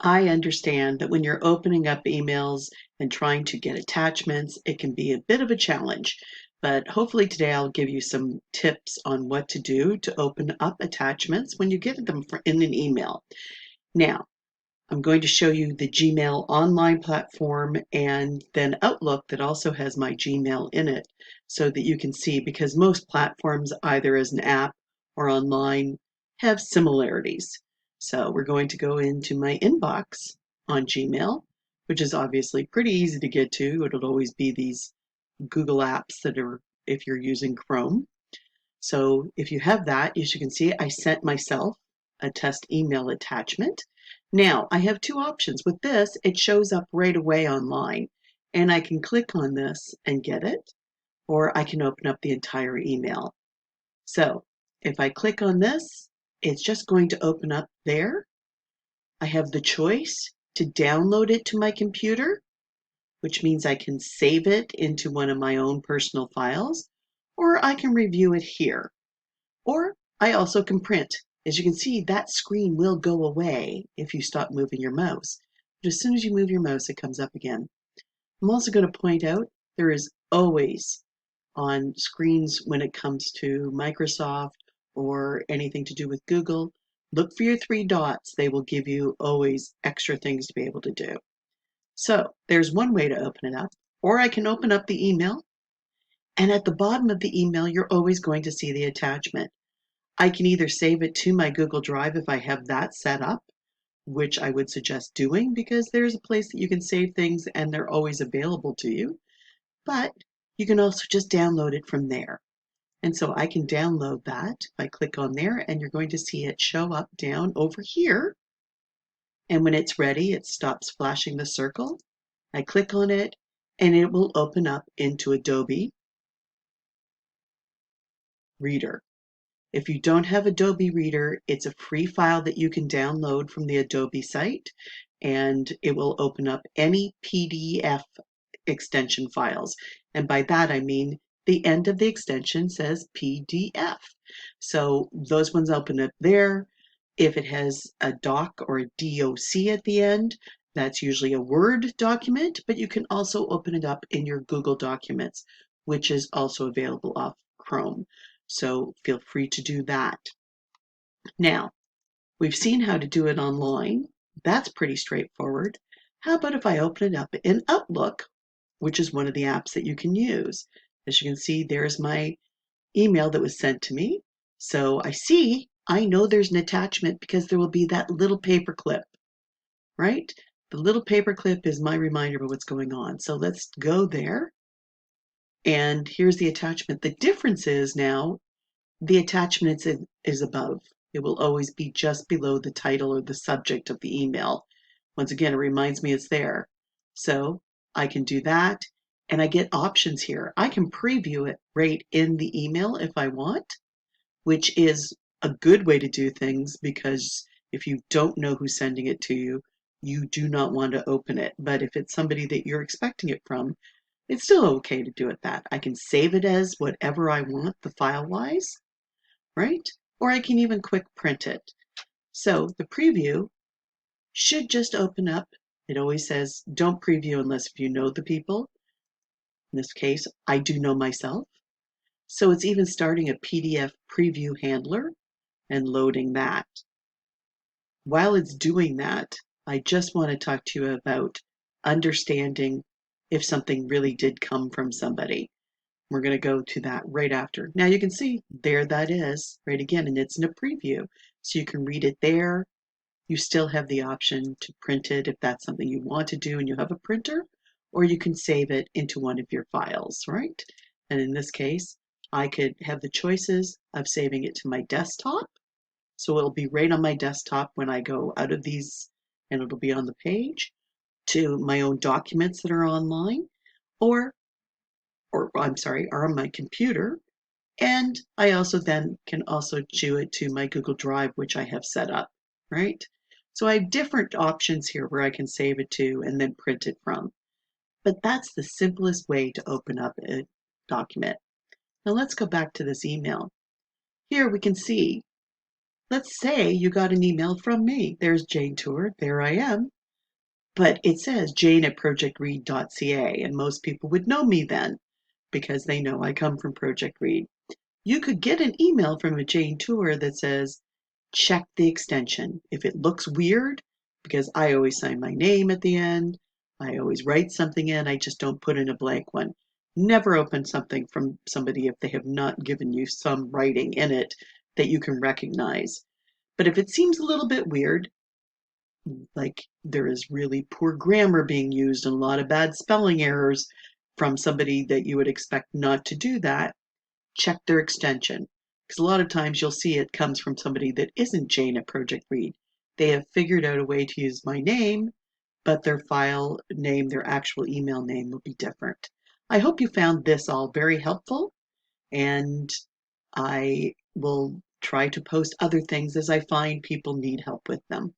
I understand that when you're opening up emails and trying to get attachments, it can be a bit of a challenge. But hopefully, today I'll give you some tips on what to do to open up attachments when you get them in an email. Now, I'm going to show you the Gmail online platform and then Outlook that also has my Gmail in it so that you can see, because most platforms, either as an app or online, have similarities. So we're going to go into my inbox on Gmail, which is obviously pretty easy to get to. It'll always be these Google apps that are if you're using Chrome. So if you have that, as you can see, I sent myself a test email attachment. Now I have two options. With this, it shows up right away online, and I can click on this and get it, or I can open up the entire email. So if I click on this, it's just going to open up there. I have the choice to download it to my computer, which means I can save it into one of my own personal files, or I can review it here. Or I also can print. As you can see, that screen will go away if you stop moving your mouse. But as soon as you move your mouse, it comes up again. I'm also going to point out there is always on screens when it comes to Microsoft or anything to do with Google, look for your three dots. They will give you always extra things to be able to do. So there's one way to open it up, or I can open up the email, and at the bottom of the email, you're always going to see the attachment. I can either save it to my Google Drive if I have that set up, which I would suggest doing because there's a place that you can save things and they're always available to you. But you can also just download it from there. And so I can download that. I click on there and you're going to see it show up down over here. And when it's ready, it stops flashing the circle. I click on it and it will open up into Adobe Reader. If you don't have Adobe Reader, it's a free file that you can download from the Adobe site, and it will open up any PDF extension files. And by that, I mean the end of the extension says PDF. So those ones open up there. If it has a doc or a doc at the end, that's usually a Word document, but you can also open it up in your Google Documents, which is also available off Chrome. So feel free to do that. Now, we've seen how to do it online. That's pretty straightforward. How about if I open it up in Outlook, which is one of the apps that you can use? As you can see, there's my email that was sent to me. So I know there's an attachment because there will be that little paper clip, right? The little paper clip is my reminder of what's going on. So let's go there. And here's the attachment. The difference is now the attachment is above. It will always be just below the title or the subject of the email. Once again, it reminds me it's there. So I can do that, and I get options here. I can preview it right in the email if I want, which is a good way to do things because if you don't know who's sending it to you, you do not want to open it. But if it's somebody that you're expecting it from, it's still okay to do it that. I can save it as whatever I want, the file wise, right? Or I can even quick print it. So the preview should just open up. It always says don't preview unless if you know the people. In this case, I do know myself. So it's even starting a PDF preview handler and loading that. While it's doing that, I just want to talk to you about understanding if something really did come from somebody. We're going to go to that right after. Now you can see there that is right again, and it's in a preview. So you can read it there. You still have the option to print it if that's something you want to do and you have a printer, or you can save it into one of your files, right? And in this case, I could have the choices of saving it to my desktop. So it'll be right on my desktop when I go out of these and it'll be on the page, to my own documents that are online, or are on my computer. And I also then can also do it to my Google Drive, which I have set up, right? So I have different options here where I can save it to and then print it from. But that's the simplest way to open up a document. Now let's go back to this email. Here we can see Let's say you got an email from me. There's Jane Tour, there I am. But it says jane@projectread.ca, and most people would know me then because they know I come from Project Read. You could get an email from a Jane Tour that says, check the extension. If it looks weird, because I always sign my name at the end, I always write something in, I just don't put in a blank one. Never open something from somebody if they have not given you some writing in it that you can recognize. But if it seems a little bit weird, like there is really poor grammar being used and a lot of bad spelling errors from somebody that you would expect not to do that, check their extension. Because a lot of times you'll see it comes from somebody that isn't Jane at Project Read. They have figured out a way to use my name, but their file name, their actual email name will be different. I hope you found this all very helpful, and I will try to post other things as I find people need help with them.